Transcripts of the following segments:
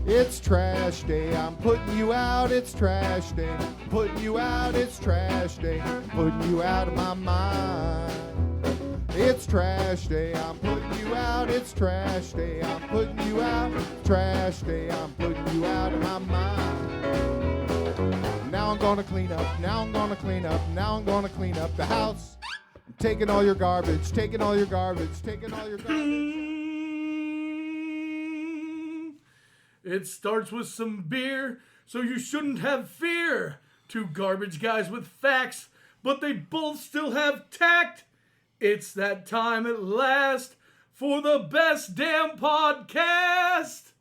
It's trash day, I'm putting you out, it's trash day. Putting you out, it's trash day. Putting you out of my mind. It's trash day, I'm putting you out, it's trash day. I'm putting you out, trash day, I'm putting you out of my mind. Now I'm gonna clean up, now I'm gonna clean up, now I'm gonna clean up the house. I'm taking all your garbage, taking all your garbage, taking all your garbage. It starts with some beer, so you shouldn't have fear. Two garbage guys with facts, but they both still have tact. It's that time at last for the best damn podcast.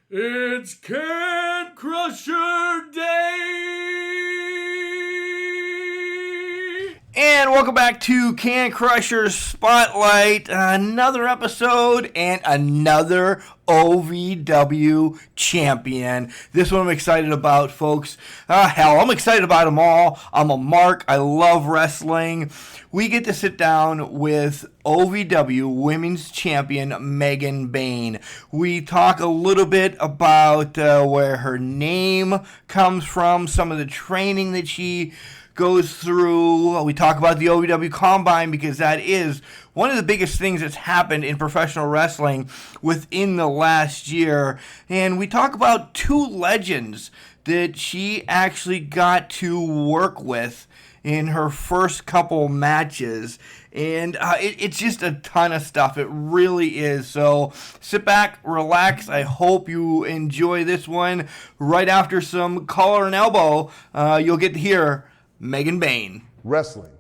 It's Can Crusher Day. And welcome back to Can Crusher Spotlight. Another episode and another OVW champion. This one I'm excited about, folks. Hell, I'm excited about them all. I'm a mark. I love wrestling. We get to sit down with OVW Women's Champion Megan Bayne. We talk a little bit about where her name comes from, some of the training that she goes through. We talk about the OVW Combine because that is one of the biggest things that's happened in professional wrestling within the last year. And we talk about two legends that she actually got to work with in her first couple matches. And it's just a ton of stuff. It really is. So sit back, relax. I hope you enjoy this one. Right after some collar and elbow, you'll get to hear Megan Bayne. Wrestling.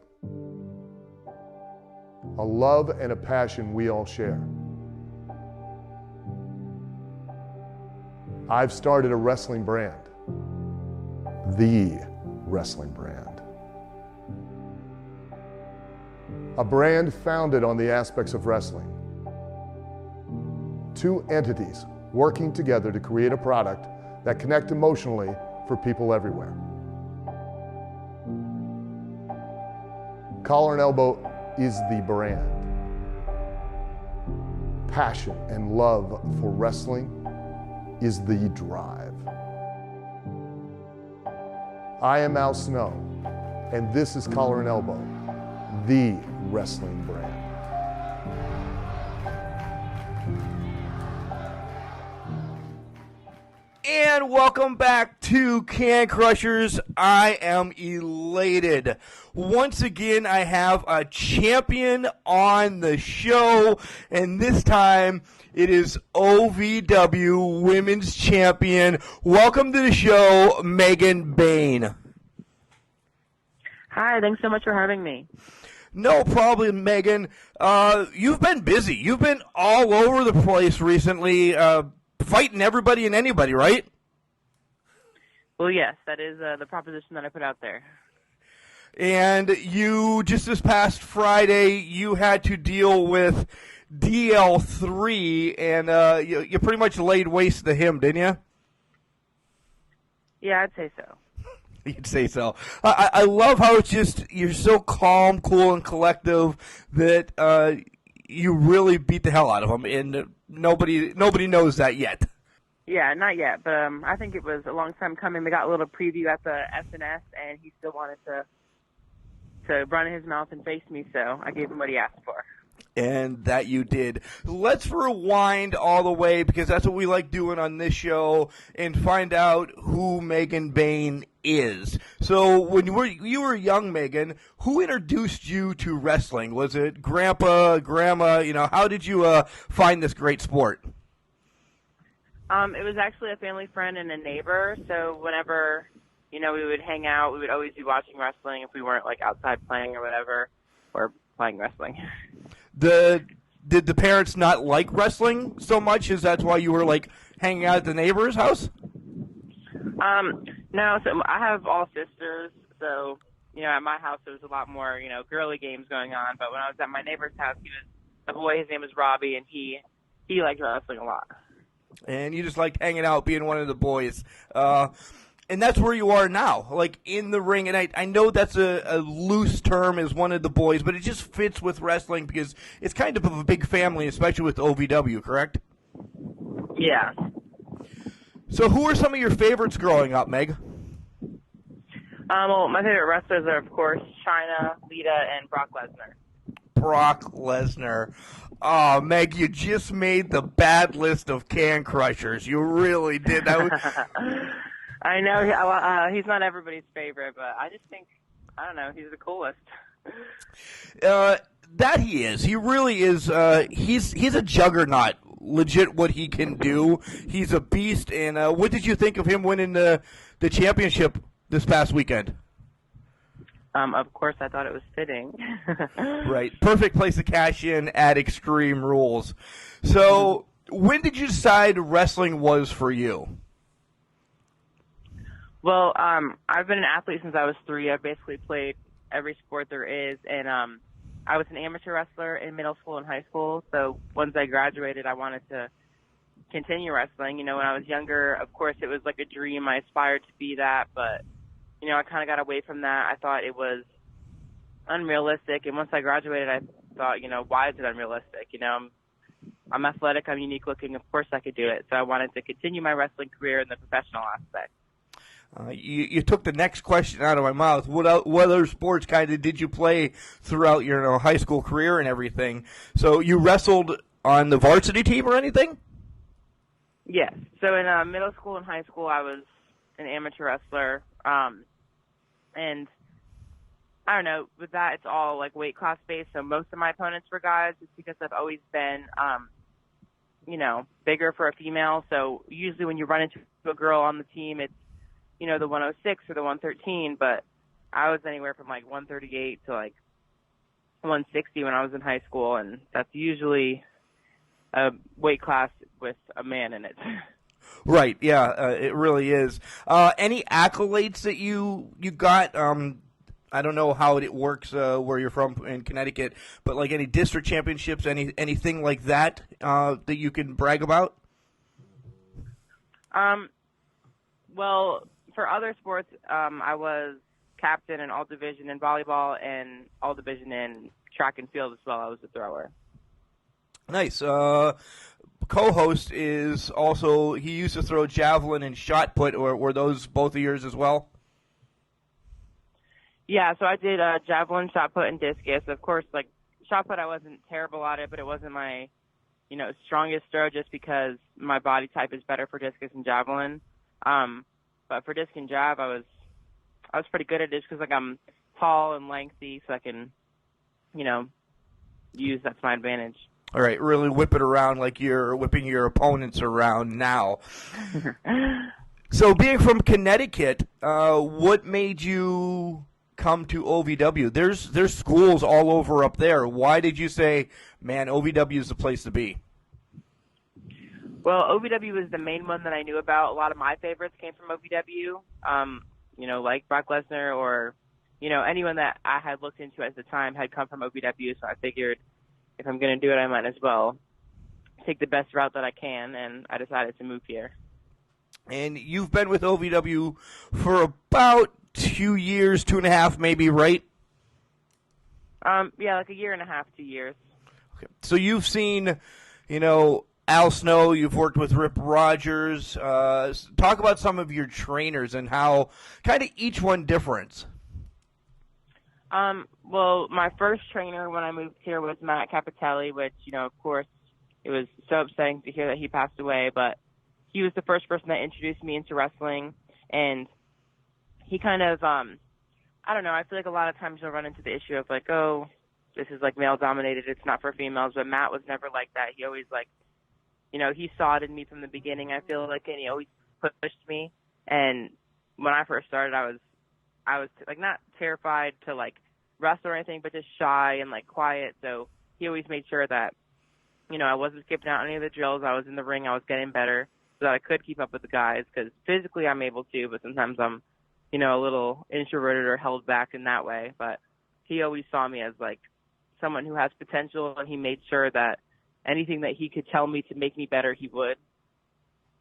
A love and a passion we all share. I've started a wrestling brand. The wrestling brand. A brand founded on the aspects of wrestling. Two entities working together to create a product that connect emotionally for people everywhere. Collar and Elbow is the brand. Passion and love for wrestling is the drive. I am Al Snow, and this is Collar and Elbow, the wrestling brand. And welcome back to Can Crushers. I am elated. Once again, I have a champion on the show, and this time it is OVW Women's Champion. Welcome to the show, Megan Bayne. Hi, thanks so much for having me. No problem, Megan. You've been busy. You've been all over the place recently, fighting everybody and anybody, right? Well, yes, that is the proposition that I put out there. And you, just this past Friday, you had to deal with DL3, and you pretty much laid waste to him, didn't you? Yeah, I'd say so. You'd say so. I love how it's just, you're so calm, cool, and collective that you really beat the hell out of him, and nobody knows that yet. Yeah, not yet, but I think it was a long time coming. We got a little preview at the SNS, and he still wanted to run his mouth and face me, so I gave him what he asked for. And that you did. Let's rewind all the way, because that's what we like doing on this show, and find out who Megan Bayne is. So when you were young, Megan, who introduced you to wrestling? Was it grandpa, grandma? How did you find this great sport? It was actually a family friend and a neighbor, so whenever, we would hang out, we would always be watching wrestling if we weren't, outside playing or whatever, or playing wrestling. Did the parents not like wrestling so much? Is that why you were, hanging out at the neighbor's house? No, so I have all sisters, so, at my house there was a lot more, girly games going on, but when I was at my neighbor's house, he was a boy, his name was Robbie, and he liked wrestling a lot. And you just liked hanging out, being one of the boys. And that's where you are now, in the ring. And I know that's a loose term as one of the boys, but it just fits with wrestling because it's kind of a big family, especially with OVW, correct? Yeah. So who are some of your favorites growing up, Meg? Well, my favorite wrestlers are, of course, Chyna, Lita, and Brock Lesnar. Brock Lesnar. Oh, Meg, you just made the bad list of can crushers. You really did. I know he's not everybody's favorite, but I just think, I don't know, he's the coolest. That he is. He really is. He's a juggernaut. Legit, what he can do. He's a beast. And what did you think of him winning the championship this past weekend? Of course, I thought it was fitting. Right. Perfect place to cash in at Extreme Rules. So, when did you decide wrestling was for you? Well, I've been an athlete since I was 3. I've basically played every sport there is, and I was an amateur wrestler in middle school and high school. So once I graduated, I wanted to continue wrestling. You know, when I was younger, of course, it was like a dream. I aspired to be that, but you know, I kind of got away from that. I thought it was unrealistic, and once I graduated, I thought, you know, why is it unrealistic? You know, I'm athletic, I'm unique looking. Of course, I could do it. So I wanted to continue my wrestling career in the professional aspect. You took the next question out of my mouth. What other sports kind of did you play throughout your high school career and everything? So you wrestled on the varsity team or anything? Yes. So in middle school and high school, I was an amateur wrestler. And I don't know, with that, it's all like weight class based. So most of my opponents were guys just because I've always been, you know, bigger for a female. So usually when you run into a girl on the team, it's, you know, the 106 or the 113, but I was anywhere from like 138 to like 160 when I was in high school, and that's usually a weight class with a man in it. Right, yeah, it really is. Any accolades that you got? I don't know how it works where you're from in Connecticut, but like any district championships, anything like that that you can brag about? Well, for other sports, I was captain in all division in volleyball and all division in track and field as well. I was a thrower. Nice. Co-host is also, he used to throw javelin and shot put, or were those both of yours as well? Yeah, so I did javelin, shot put, and discus. Of course, like shot put, I wasn't terrible at it, but it wasn't my, you know, strongest throw just because my body type is better for discus and javelin. But for disc and jab, I was pretty good at it just because like I'm tall and lengthy, so I can, you know, use that's my advantage. All right, really whip it around like you're whipping your opponents around now. So being from Connecticut, what made you come to OVW? There's schools all over up there. Why did you say, man, OVW is the place to be? Well, OVW was the main one that I knew about. A lot of my favorites came from OVW, you know, like Brock Lesnar or, you know, anyone that I had looked into at the time had come from OVW, so I figured if I'm going to do it, I might as well take the best route that I can, and I decided to move here. And you've been with OVW for about 2 years, 2.5 maybe, right? Yeah, like a year and a half, 2 years. Okay. So you've seen, you know, Al Snow, you've worked with Rip Rogers. Talk about some of your trainers and how kind of each one differs. Well, my first trainer when I moved here was Matt Capitelli, which, you know, of course, it was so upsetting to hear that he passed away, but he was the first person that introduced me into wrestling, and he kind of, I don't know, I feel like a lot of times you'll run into the issue of like, oh, this is like male-dominated, it's not for females, but Matt was never like that. He always like, you know, he saw it in me from the beginning, I feel like, and he always pushed me. And when I first started, I was like not terrified to like wrestle or anything, but just shy and like quiet. So he always made sure that, you know, I wasn't skipping out any of the drills. I was in the ring. I was getting better so that I could keep up with the guys, because physically I'm able to, but sometimes I'm, you know, a little introverted or held back in that way. But he always saw me as like someone who has potential, and he made sure that anything that he could tell me to make me better, he would.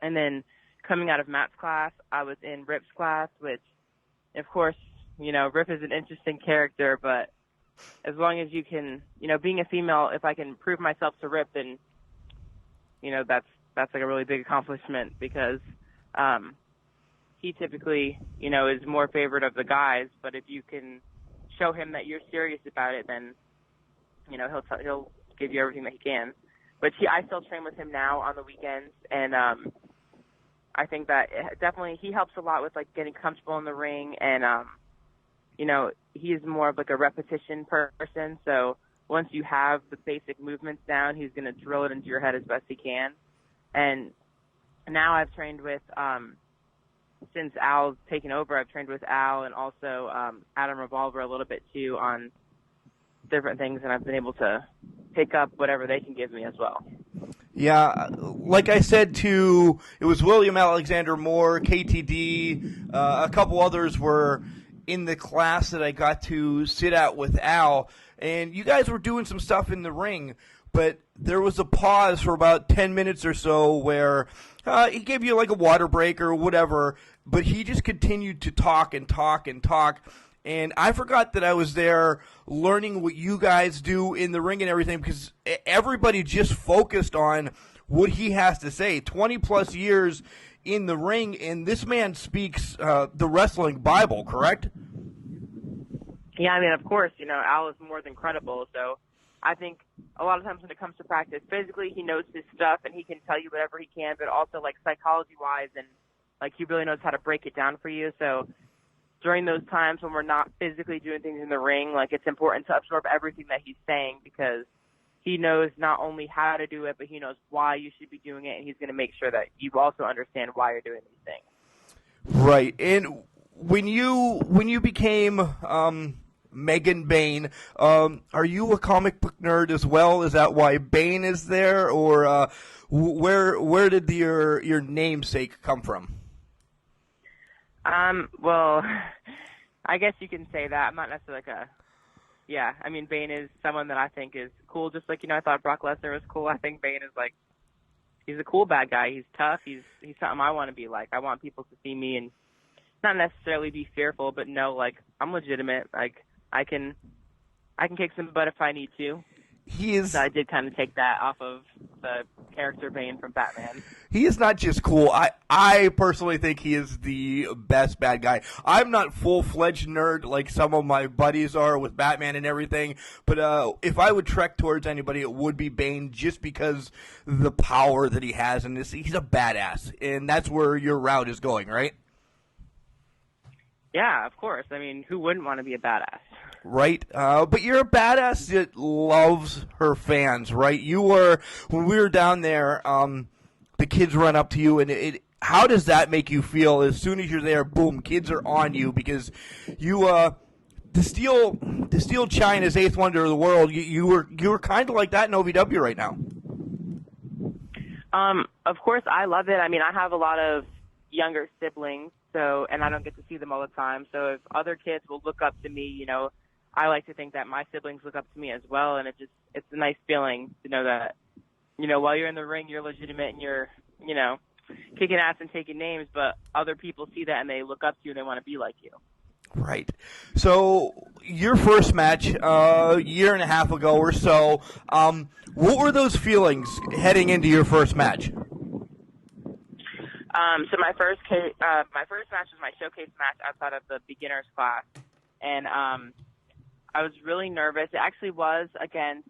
And then coming out of Matt's class, I was in Rip's class, which, of course, you know, Rip is an interesting character, but as long as you can, you know, being a female, if I can prove myself to Rip, then, you know, that's like a really big accomplishment, because he typically, is more favored of the guys. But if you can show him that you're serious about it, then, he'll give you everything that he can. But I still train with him now on the weekends, and I think that definitely he helps a lot with like getting comfortable in the ring, and he's more of like a repetition person. So once you have the basic movements down, he's going to drill it into your head as best he can. And now I've trained with since Al's taken over, I've trained with Al and also Adam Revolver a little bit too on different things, and I've been able to pick up whatever they can give me as well. Yeah, like I said it was William Alexander Moore, KTD, a couple others were in the class that I got to sit at with Al, and you guys were doing some stuff in the ring, but there was a pause for about 10 minutes or so where he gave you like a water break or whatever, but he just continued to talk and talk and talk. And I forgot that I was there learning what you guys do in the ring and everything, because everybody just focused on what he has to say. 20-plus years in the ring, and this man speaks the wrestling Bible, correct? Yeah, I mean, of course, Al is more than credible. So I think a lot of times when it comes to practice, physically he knows his stuff and he can tell you whatever he can, but also like psychology-wise and like he really knows how to break it down for you. So during those times when we're not physically doing things in the ring, like it's important to absorb everything that he's saying, because he knows not only how to do it, but he knows why you should be doing it, and he's going to make sure that you also understand why you're doing these things. Right. And when you became Megan Bayne, are you a comic book nerd as well? Is that why Bayne is there, or where did your namesake come from? Well, I guess you can say that. I'm not necessarily I mean, Bayne is someone that I think is cool. Just like, I thought Brock Lesnar was cool. I think Bayne is like, he's a cool bad guy. He's tough. He's something I want to be like. I want people to see me and not necessarily be fearful, but know, like, I'm legitimate. Like, I can kick some butt if I need to. So I did kind of take that off of the character Bayne from Batman. He is not just cool. I personally think he is the best bad guy. I'm not full-fledged nerd like some of my buddies are with Batman and everything, but if I would trek towards anybody, it would be Bayne, just because the power that he has in this. He's a badass, and that's where your route is going, right? Yeah, of course. I mean, who wouldn't want to be a badass? Right, but you're a badass that loves her fans, right? When we were down there, the kids run up to you, and how does that make you feel as soon as you're there? Boom, kids are on you, because you, the steel China's eighth wonder of the world. You were kind of like that in OVW right now. Of course, I love it. I mean, I have a lot of younger siblings, and I don't get to see them all the time. So if other kids will look up to me, I like to think that my siblings look up to me as well, and it's a nice feeling to know that, while you're in the ring, you're legitimate and you're, kicking ass and taking names, but other people see that and they look up to you and they want to be like you. Right. So your first match, a year and a half ago or so, what were those feelings heading into your first match? So my first match was my showcase match outside of the beginners class, and I was really nervous. It actually was against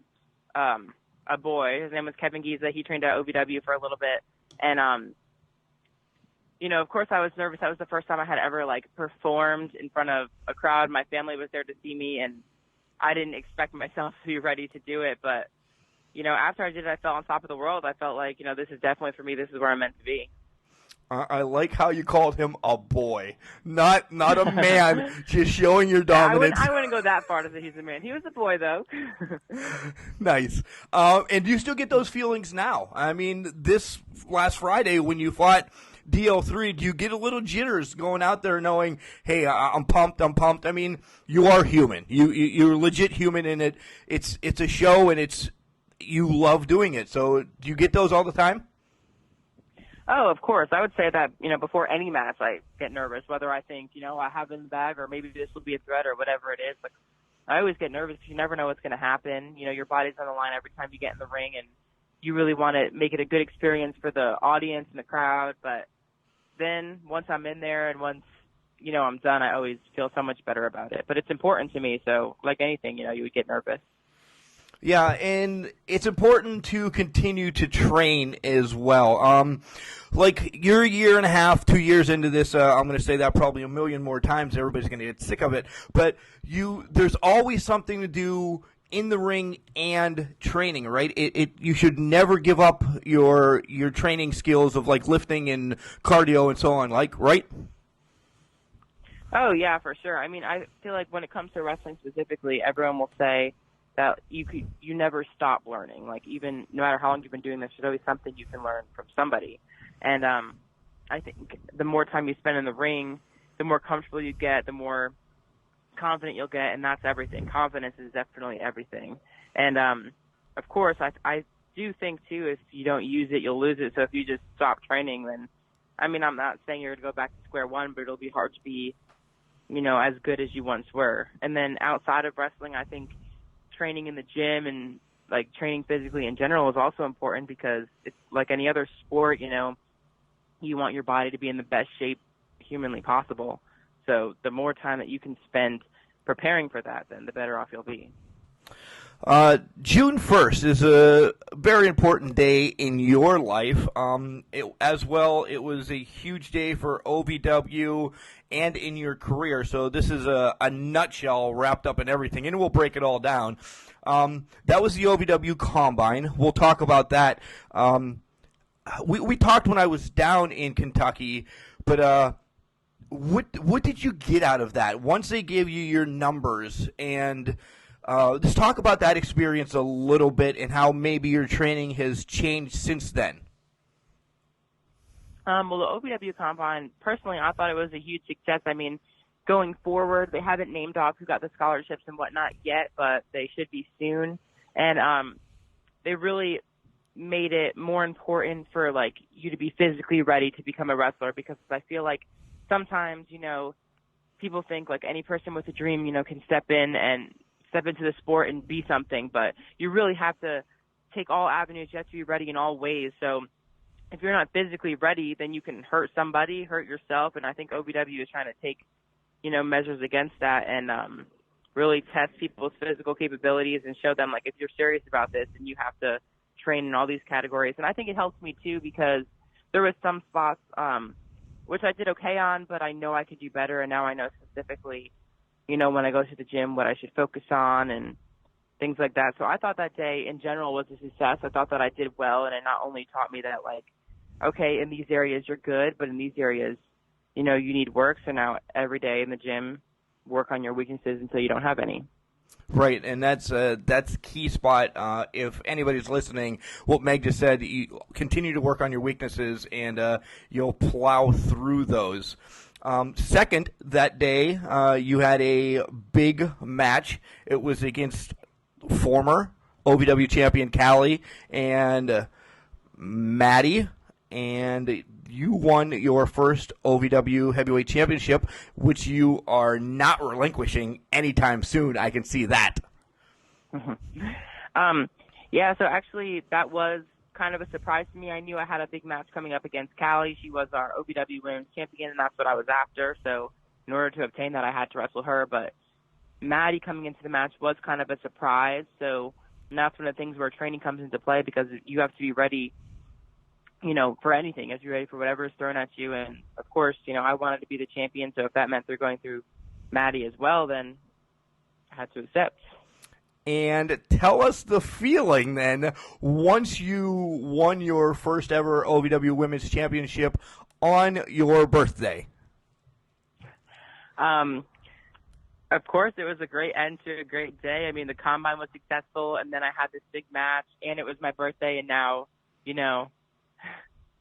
a boy. His name was Kevin Giza. He trained at OVW for a little bit, and of course I was nervous. That was the first time I had ever performed in front of a crowd. My family was there to see me, and I didn't expect myself to be ready to do it. But after I did it, I felt on top of the world. I felt like this is definitely for me. This is where I'm meant to be. I like how you called him a boy, not a man, just showing your dominance. I wouldn't go that far to say he's a man. He was a boy, though. Nice. And do you still get those feelings now? I mean, this last Friday when you fought DL3, do you get a little jitters going out there knowing, hey, I'm pumped. I mean, you are human. You're legit human in it. It's a show, and you love doing it. So do you get those all the time? Oh, of course. I would say that, before any match, I get nervous, whether I think, I have it in the bag or maybe this will be a threat or whatever it is. Like, I always get nervous because you never know what's going to happen. Your body's on the line every time you get in the ring, and you really want to make it a good experience for the audience and the crowd. But, then, once I'm in there and once, I'm done, I always feel so much better about it. But it's important to me, so like anything, you would get nervous. Yeah, and it's important to continue to train as well. Like you're a year and a half, 2 years into this. I'm going to say that probably a million more times. Everybody's going to get sick of it. But there's always something to do in the ring and training, right? You should never give up your training skills of like lifting and cardio and so on, right? Oh yeah, for sure. I mean, I feel like when it comes to wrestling specifically, everyone will say that you never stop learning. Like even no matter how long you've been doing this, there's always something you can learn from somebody. And I think the more time you spend in the ring, the more comfortable you get, the more confident you'll get, and that's everything. Confidence is definitely everything. And of course, I do think too, if you don't use it, you'll lose it. So if you just stop training, then I'm not saying you're going to go back to square one, but it'll be hard to be, as good as you once were. And then outside of wrestling, I think training in the gym and like training physically in general is also important because it's like any other sport, you want your body to be in the best shape humanly possible. So the more time that you can spend preparing for that, then the better off you'll be. June 1st is a very important day in your life. It was a huge day for OVW and in your career. So this is a nutshell wrapped up in everything, and we'll break it all down. That was the OVW Combine. We'll talk about that. We talked when I was down in Kentucky, but what did you get out of that? Once they gave you your numbers, and just talk about that experience a little bit and how maybe your training has changed since then. Well, the OVW Combine, personally, I thought it was a huge success. I mean, going forward, they haven't named off who got the scholarships and whatnot yet, but they should be soon. And they really made it more important for, like, you to be physically ready to become a wrestler, because I feel like sometimes, people think, like, any person with a dream, can step into the sport and be something, but you really have to take all avenues. You have to be ready in all ways. So if you're not physically ready, then you can hurt somebody, hurt yourself, and I think OVW is trying to take, measures against that and really test people's physical capabilities and show them, like, if you're serious about this, then you have to train in all these categories. And I think it helps me, too, because there was some spots which I did okay on, but I know I could do better, and now I know specifically, when I go to the gym, what I should focus on and things like that. So I thought that day in general was a success. I thought that I did well, and it not only taught me that, like, okay, in these areas you're good, but in these areas, you need work. So now every day in the gym, work on your weaknesses until you don't have any. Right, and that's a key spot. If anybody's listening, what Meg just said, you continue to work on your weaknesses, and you'll plow through those. Second, that day, you had a big match. It was against former OVW champion Callie and Maddie, and you won your first OVW Heavyweight Championship, which you are not relinquishing anytime soon. I can see that. Yeah, so actually that was kind of a surprise to me. I knew I had a big match coming up against Callie. She was our OVW Women's Champion, and that's what I was after. So in order to obtain that, I had to wrestle her. But Maddie coming into the match was kind of a surprise. So that's one of the things where training comes into play, because you have to be ready, for anything. You have to be ready for whatever is thrown at you. And, of course, I wanted to be the champion. So if that meant they're going through Maddie as well, then I had to accept. And tell us the feeling then once you won your first ever OVW Women's Championship on your birthday. Of course, it was a great end to a great day. I mean, the Combine was successful, and then I had this big match, and it was my birthday, and now,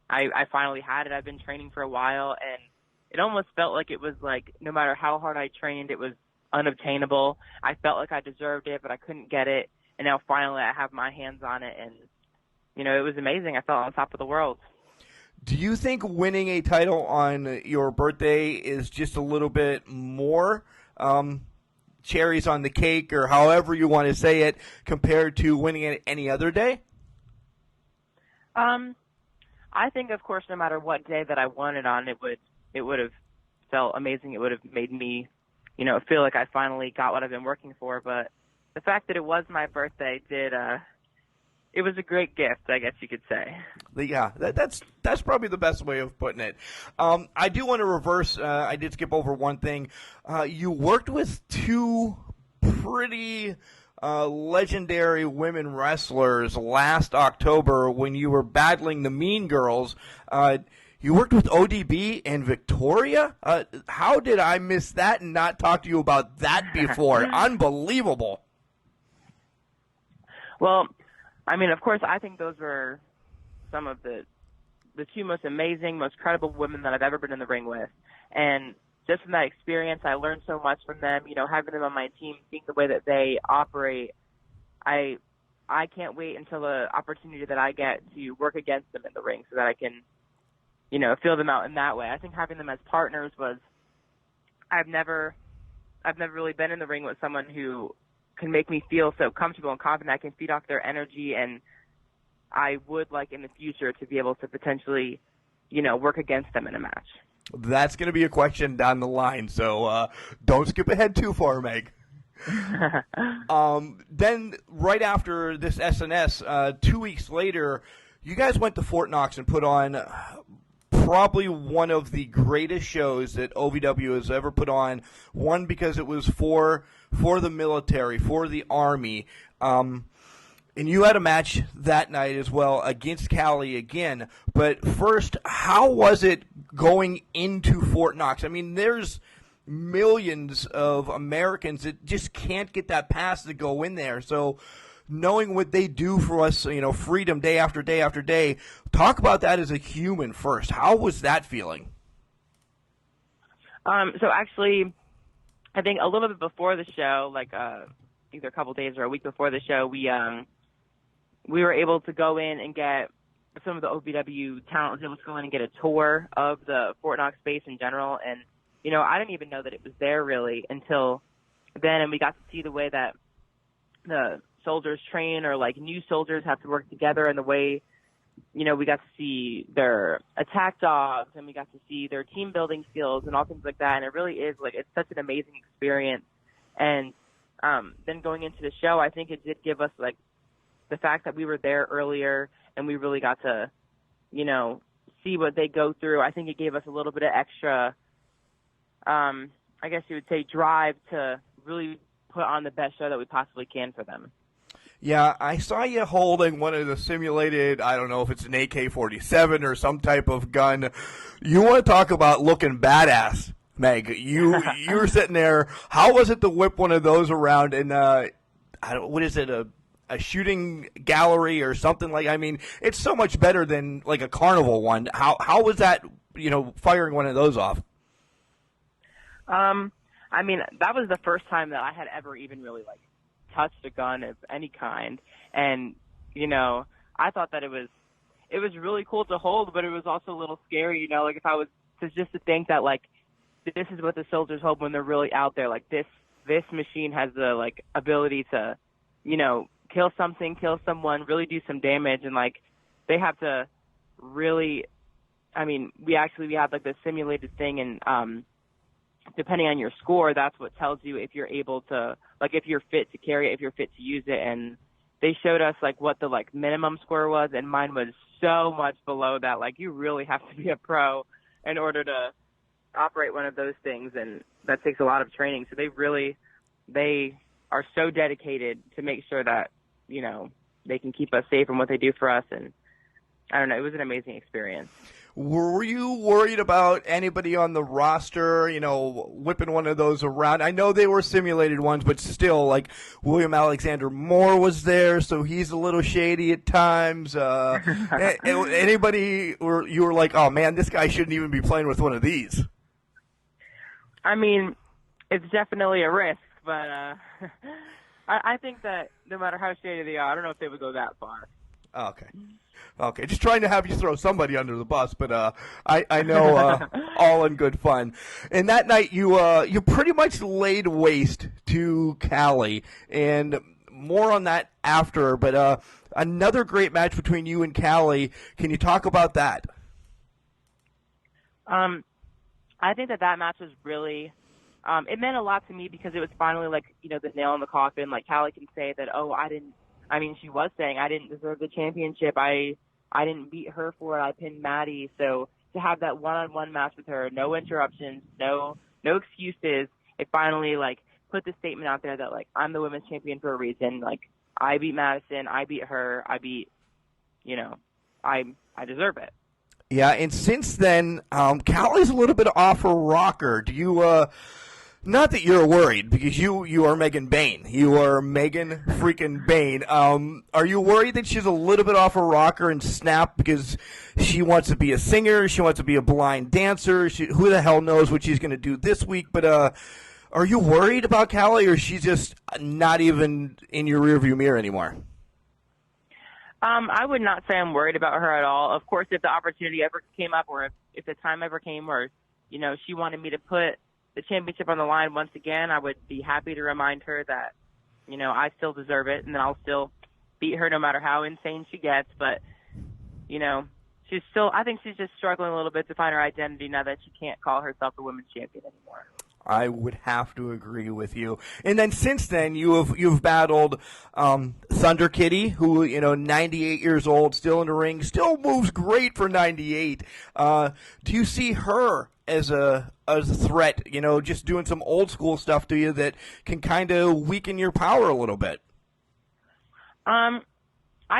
I finally had it. I've been training for a while, and it almost felt like it was like no matter how hard I trained, it was unobtainable. I felt like I deserved it, but I couldn't get it, and now finally I have my hands on it, and it was amazing. I felt on top of the world. Do you think winning a title on your birthday is just a little bit more cherries on the cake, or however you want to say it, compared to winning it any other day? I think, of course, no matter what day that I won it on, it would have felt amazing. It would have made me, feel like I finally got what I've been working for. But the fact that it was my birthday it was a great gift, I guess you could say. Yeah, that's probably the best way of putting it. I do want to reverse. I did skip over one thing. You worked with two pretty legendary women wrestlers last October when you were battling the Mean Girls. You worked with ODB and Victoria? How did I miss that and not talk to you about that before? Unbelievable. Well, I mean, of course, I think those were some of the two most amazing, most credible women that I've ever been in the ring with. And just from that experience, I learned so much from them. Having them on my team, seeing the way that they operate, I can't wait until the opportunity that I get to work against them in the ring so that I can, feel them out in that way. I think having them as partners I've never really been in the ring with someone who can make me feel so comfortable and confident. I can feed off their energy, and I would like in the future to be able to potentially, work against them in a match. That's going to be a question down the line, so don't skip ahead too far, Meg. Then right after this SNS, 2 weeks later, you guys went to Fort Knox and put on probably one of the greatest shows that OVW has ever put on. One, because it was for the military, for the Army. And you had a match that night as well against Cali again. But first, how was it going into Fort Knox? I mean, there's millions of Americans that just can't get that pass to go in there. So knowing what they do for us, freedom day after day after day, talk about that as a human first. How was that feeling? So actually, I think a little bit before the show, like either a couple days or a week before the show, we were able to go in and get some of the OVW talent was able to go in and get a tour of the Fort Knox base in general. And, I didn't even know that it was there really until then. And we got to see the way that the soldiers train, or like new soldiers have to work together, and the way, we got to see their attack dogs, and we got to see their team building skills and all things like that. And it really is it's such an amazing experience. And then going into the show, I think it did give us the fact that we were there earlier and we really got to, see what they go through. I think it gave us a little bit of extra, I guess you would say, drive to really put on the best show that we possibly can for them. Yeah, I saw you holding one of the simulated, I don't know if it's an AK-47 or some type of gun. You want to talk about looking badass, Meg. You were sitting there. How was it to whip one of those around in, what is it, a shooting gallery or something like? I mean, it's so much better than like a carnival one. How was that, firing one of those off? I mean, that was the first time that I had ever even really touched a gun of any kind. And, I thought that it was really cool to hold, but it was also a little scary, if I was just to think that this is what the soldiers hope when they're really out there. This machine has the ability to, kill something, kill someone, really do some damage. And they have to really, I mean, we have this simulated thing, and, depending on your score, that's what tells you if you're able to, if you're fit to carry it, if you're fit to use it. And they showed us what the minimum score was, and mine was so much below that. You really have to be a pro in order to operate one of those things, and that takes a lot of training. So they are so dedicated to make sure that, they can keep us safe in what they do for us. And I don't know, it was an amazing experience. Were you worried about anybody on the roster, whipping one of those around? I know they were simulated ones, but still, William Alexander Moore was there, so he's a little shady at times. Anybody, you were like, oh man, this guy shouldn't even be playing with one of these? I mean, it's definitely a risk, but I think that no matter how shady they are, I don't know if they would go that far. Okay, just trying to have you throw somebody under the bus, but I know all in good fun. And that night you pretty much laid waste to Cali, and more on that after, but another great match between you and Callie. Can you talk about that? I think that match was really, it meant a lot to me because it was finally like, the nail in the coffin. Like Callie can say that, she was saying I didn't deserve the championship. I didn't beat her for it. I pinned Maddie. So to have that one-on-one match with her, no interruptions, no excuses, it finally like put the statement out there that like I'm the women's champion for a reason. Like I beat Madison, I beat her, I deserve it. Yeah, and since then, Callie's a little bit off her rocker. Do you, not that you're worried, because you are Megan Bayne. You are Megan freaking Bayne. Are you worried that she's a little bit off her rocker and snap because she wants to be a singer, she wants to be a blind dancer, who the hell knows what she's going to do this week, but are you worried about Callie, or is she just not even in your rearview mirror anymore? I would not say I'm worried about her at all. Of course, if the opportunity ever came up or if the time ever came where, she wanted me to put the championship on the line once again, I would be happy to remind her that, I still deserve it and then I'll still beat her no matter how insane she gets. But, I think she's just struggling a little bit to find her identity now that she can't call herself the women's champion anymore. I would have to agree with you. And then since then, you've battled Thunder Kitty, who 98 years old, still in the ring, still moves great for 98. Do you see her as a threat? Just doing some old school stuff to you that can kind of weaken your power a little bit. I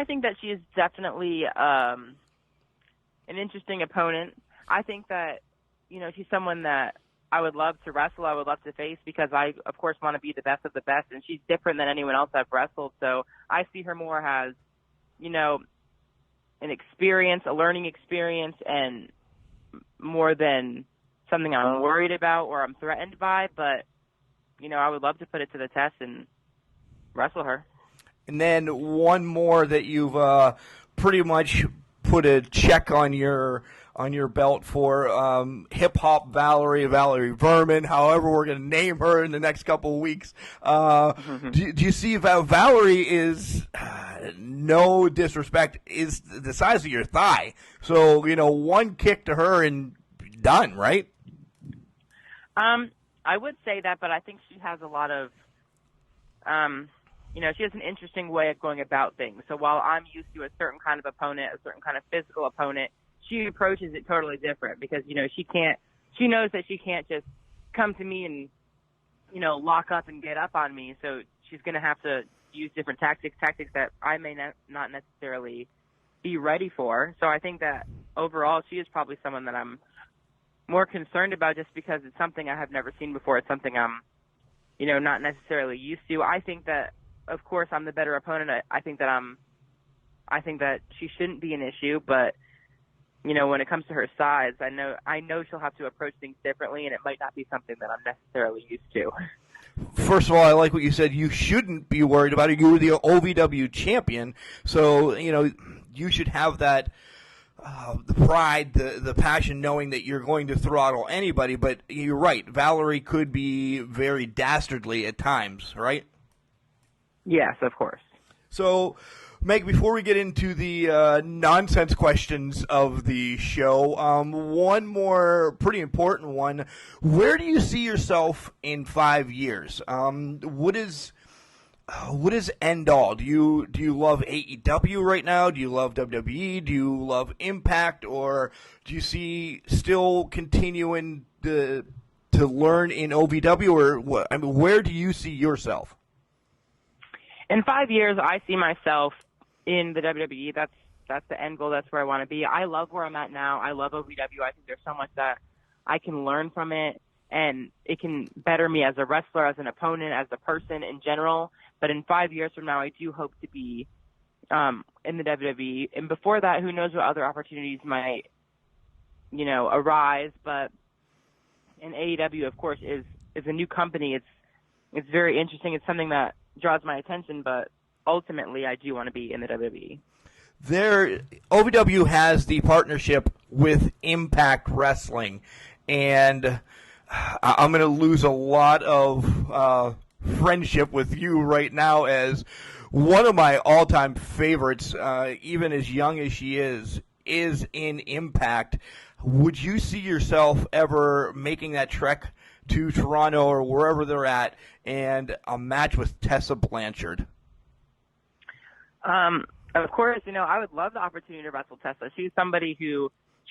think that she is definitely an interesting opponent. I think that she's someone that I would love to wrestle, I would love to face, because I, of course, want to be the best of the best, and she's different than anyone else I've wrestled. So I see her more as, an experience, a learning experience, and more than something I'm worried about or I'm threatened by. But, I would love to put it to the test and wrestle her. And then one more that you've pretty much put a check on your belt for, hip-hop Valerie Verman, however we're going to name her in the next couple of weeks. Do you see Valerie is, no disrespect, is the size of your thigh. So, one kick to her and done, right? I would say that, but I think she has a lot of, she has an interesting way of going about things. So while I'm used to a certain kind of opponent, a certain kind of physical opponent, she approaches it totally different because, she knows that she can't just come to me and, lock up and get up on me. So she's going to have to use different tactics that I may not necessarily be ready for. So I think that overall she is probably someone that I'm more concerned about just because it's something I have never seen before. It's something I'm, not necessarily used to. I think that, of course, I'm the better opponent. I think that she shouldn't be an issue, but when it comes to her size, I know she'll have to approach things differently, and it might not be something that I'm necessarily used to. First of all, I like what you said. You shouldn't be worried about it. You were the OVW champion, so you should have that the pride, the passion, knowing that you're going to throttle anybody. But you're right. Valerie could be very dastardly at times, right? Yes, of course. So, Meg, before we get into the nonsense questions of the show, one more pretty important one. Where do you see yourself in 5 years? What is end all? Do you love AEW right now? Do you love WWE? Do you love Impact? Or do you see still continuing to learn in OVW? Or what? I mean, where do you see yourself? In 5 years, I see myself in the WWE. That's the end goal. That's where I want to be. I love where I'm at now. I love OVW. I think there's so much that I can learn from it, and it can better me as a wrestler, as an opponent, as a person in general. But in 5 years from now, I do hope to be in the WWE. And before that, who knows what other opportunities might, arise. But in AEW, of course, is a new company. It's very interesting. It's something that draws my attention, but ultimately I do want to be in the WWE. OVW has the partnership with Impact Wrestling, and I'm going to lose a lot of friendship with you right now as one of my all-time favorites, even as young as she is in Impact. Would you see yourself ever making that trek to Toronto or wherever they're at and a match with Tessa Blanchard? Of course, I would love the opportunity to wrestle Tessa. She's somebody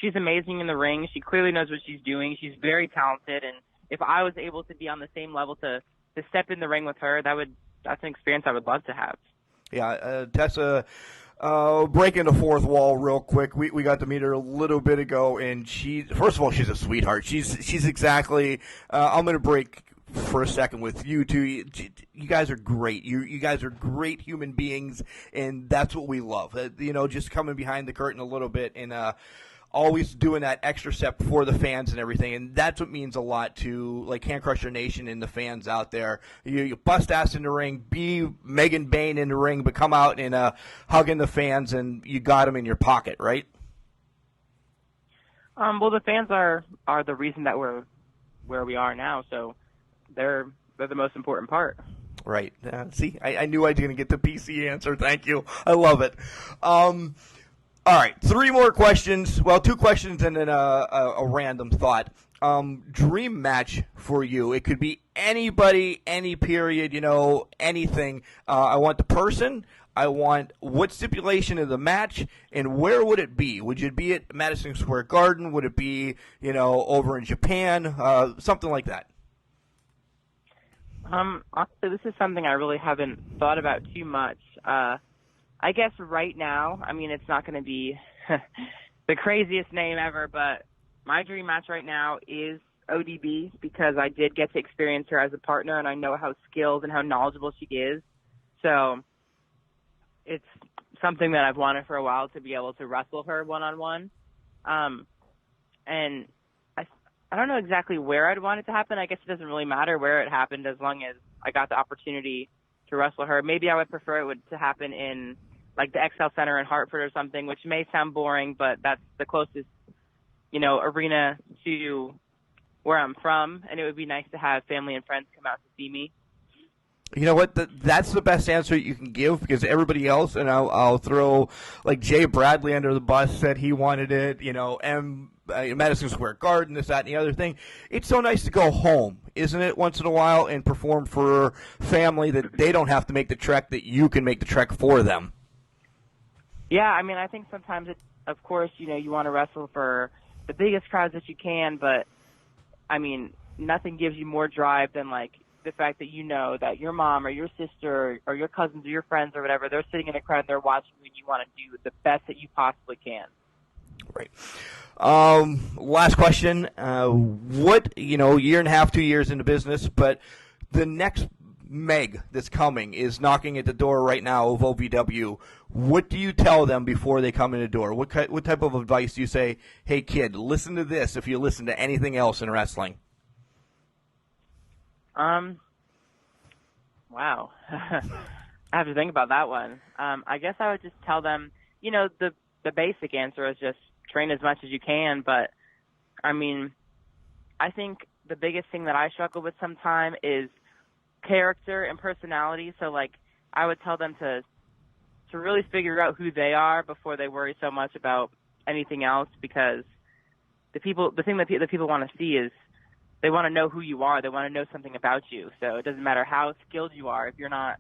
she's amazing in the ring. She clearly knows what she's doing. She's very talented, and if I was able to be on the same level to step in the ring with her, that's an experience I would love to have. Yeah, Tessa, breaking the fourth wall real quick. We got to meet her a little bit ago, and first of all, she's a sweetheart. She's exactly. I'm going to break for a second with you two. You guys are great. You guys are great human beings, and that's what we love. Just coming behind the curtain a little bit and always doing that extra step for the fans and everything, and that's what means a lot to like Can Crusher Nation and the fans out there. You bust ass in the ring, be Megan Bayne in the ring, but come out and hugging the fans, and you got them in your pocket, right? Well, the fans are the reason that we're where we are now, so they're the most important part. Right. See, I knew I was going to get the PC answer. Thank you. I love it. All right, 3 more questions. Well, 2 questions and then a random thought. Dream match for you. It could be anybody, any period, anything. I want the person. I want what stipulation of the match, and where would it be? Would it be at Madison Square Garden? Would it be, over in Japan? Something like that. Honestly, this is something I really haven't thought about too much. I guess right now, it's not going to be the craziest name ever, but my dream match right now is ODB because I did get to experience her as a partner, and I know how skilled and how knowledgeable she is. So it's something that I've wanted for a while to be able to wrestle her one-on-one. And I don't know exactly where I'd want it to happen. I guess it doesn't really matter where it happened as long as I got the opportunity to wrestle her. Maybe I would prefer it to happen in like the XL Center in Hartford or something, which may sound boring, but that's the closest, arena to where I'm from, and it would be nice to have family and friends come out to see me. You know what? That's the best answer you can give because everybody else, and I'll throw like Jay Bradley under the bus, said he wanted it, Madison Square Garden, this, that, and the other thing. It's so nice to go home, isn't it, once in a while and perform for family that they don't have to make the trek, that you can make the trek for them. Yeah, I think sometimes, of course, you want to wrestle for the biggest crowds that you can, but, nothing gives you more drive than, the fact that that your mom or your sister or your cousins or your friends or whatever, they're sitting in a crowd and they're watching you and you want to do the best that you possibly can. Right. Last question. What, year and a half, 2 years into business, but the next Meg that's coming is knocking at the door right now of OVW. What do you tell them before they come in the door? What type of advice do you say, hey, kid, listen to this if you listen to anything else in wrestling? Wow. I have to think about that one. I guess I would just tell them, the basic answer is just train as much as you can. But, I think the biggest thing that I struggle with sometimes is character and personality. So, I would tell them to really figure out who they are before they worry so much about anything else, because the thing that the people want to see is they want to know who you are. They want to know something about you. So it doesn't matter how skilled you are. If you're not,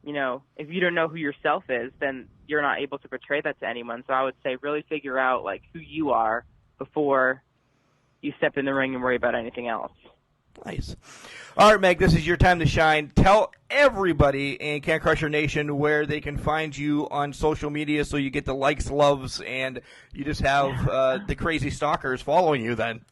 if you don't know who yourself is, then you're not able to portray that to anyone. So I would say really figure out who you are before you step in the ring and worry about anything else. Nice. All right, Meg, this is your time to shine. Tell everybody in Can Crusher Nation where they can find you on social media so you get the likes, loves, and you just have the crazy stalkers following you then.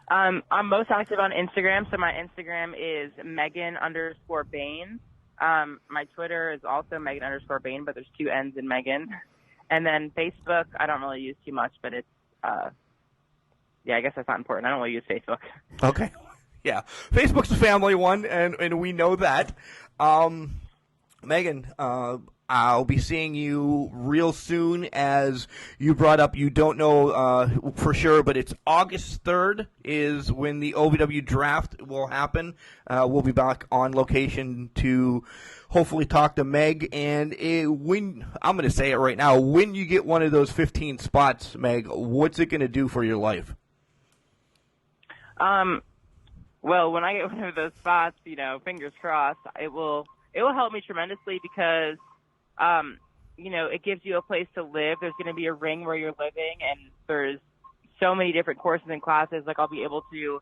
I'm most active on Instagram, so my Instagram is Megan_Bayne. My Twitter is also Megan_Bayne, but there's 2 N's in Megan. And then Facebook, I don't really use too much, but it's, I guess that's not important. I don't really use Facebook. Okay. Yeah. Facebook's a family one, and we know that. Megan, I'll be seeing you real soon. As you brought up, you don't know for sure, but it's August 3rd is when the OVW draft will happen. We'll be back on location to hopefully talk to Meg. And when I'm going to say it right now, when you get one of those 15 spots, Meg, what's it going to do for your life? Well, when I get one of those spots, fingers crossed, it will help me tremendously because, it gives you a place to live. There's going to be a ring where you're living, and there's so many different courses and classes. Like, I'll be able to,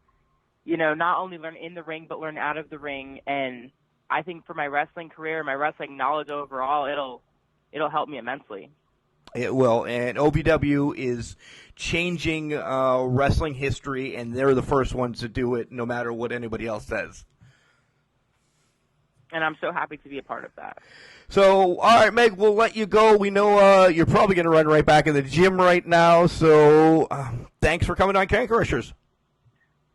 not only learn in the ring, but learn out of the ring. And I think for my wrestling career, my wrestling knowledge overall, it'll help me immensely. It will, and OVW is changing wrestling history, and they're the first ones to do it, no matter what anybody else says. And I'm so happy to be a part of that. So, all right, Meg, we'll let you go. We know you're probably going to run right back in the gym right now, so thanks for coming on Can Crushers.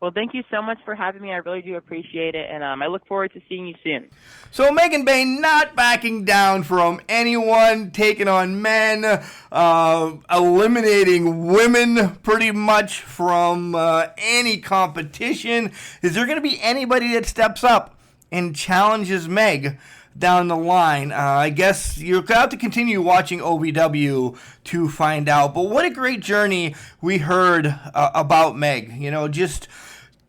Well, thank you so much for having me. I really do appreciate it, and I look forward to seeing you soon. So Megan Bayne not backing down from anyone, taking on men, eliminating women pretty much from any competition. Is there going to be anybody that steps up and challenges Meg down the line? I guess you'll have to continue watching OVW to find out. But what a great journey we heard about Meg. Just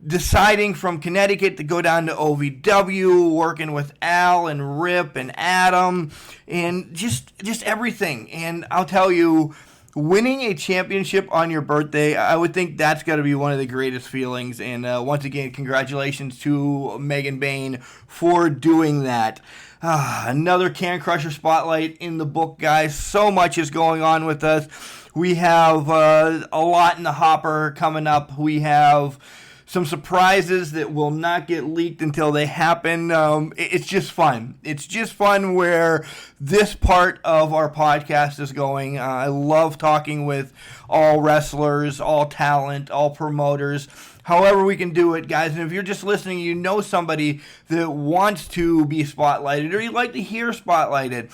deciding from Connecticut to go down to OVW, working with Al and Rip and Adam, and just everything. And I'll tell you, winning a championship on your birthday, I would think that's got to be one of the greatest feelings. And once again, congratulations to Megan Bayne for doing that. Another Can Crusher Spotlight in the book, guys. So much is going on with us. We have a lot in the hopper coming up. We have some surprises that will not get leaked until they happen. It's just fun. It's just fun where this part of our podcast is going. I love talking with all wrestlers, all talent, all promoters, however we can do it, guys. And if you're just listening, you know somebody that wants to be spotlighted or you'd like to hear spotlighted,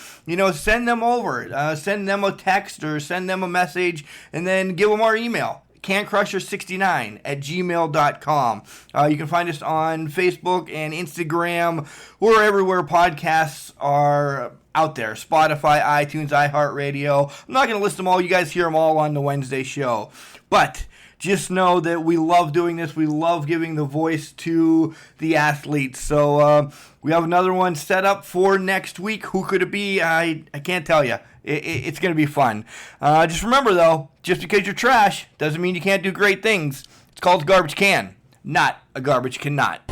send them over. Send them a text or send them a message, and then give them our email. cancrusher69@gmail.com. You can find us on Facebook and Instagram. We're everywhere podcasts are out there. Spotify, iTunes, iHeartRadio. I'm not going to list them all. You guys hear them all on the Wednesday show. But just know that we love doing this. We love giving the voice to the athletes. So we have another one set up for next week. Who could it be? I can't tell you. It's going to be fun. Just remember, though, just because you're trash doesn't mean you can't do great things. It's called a garbage can, not a garbage cannot.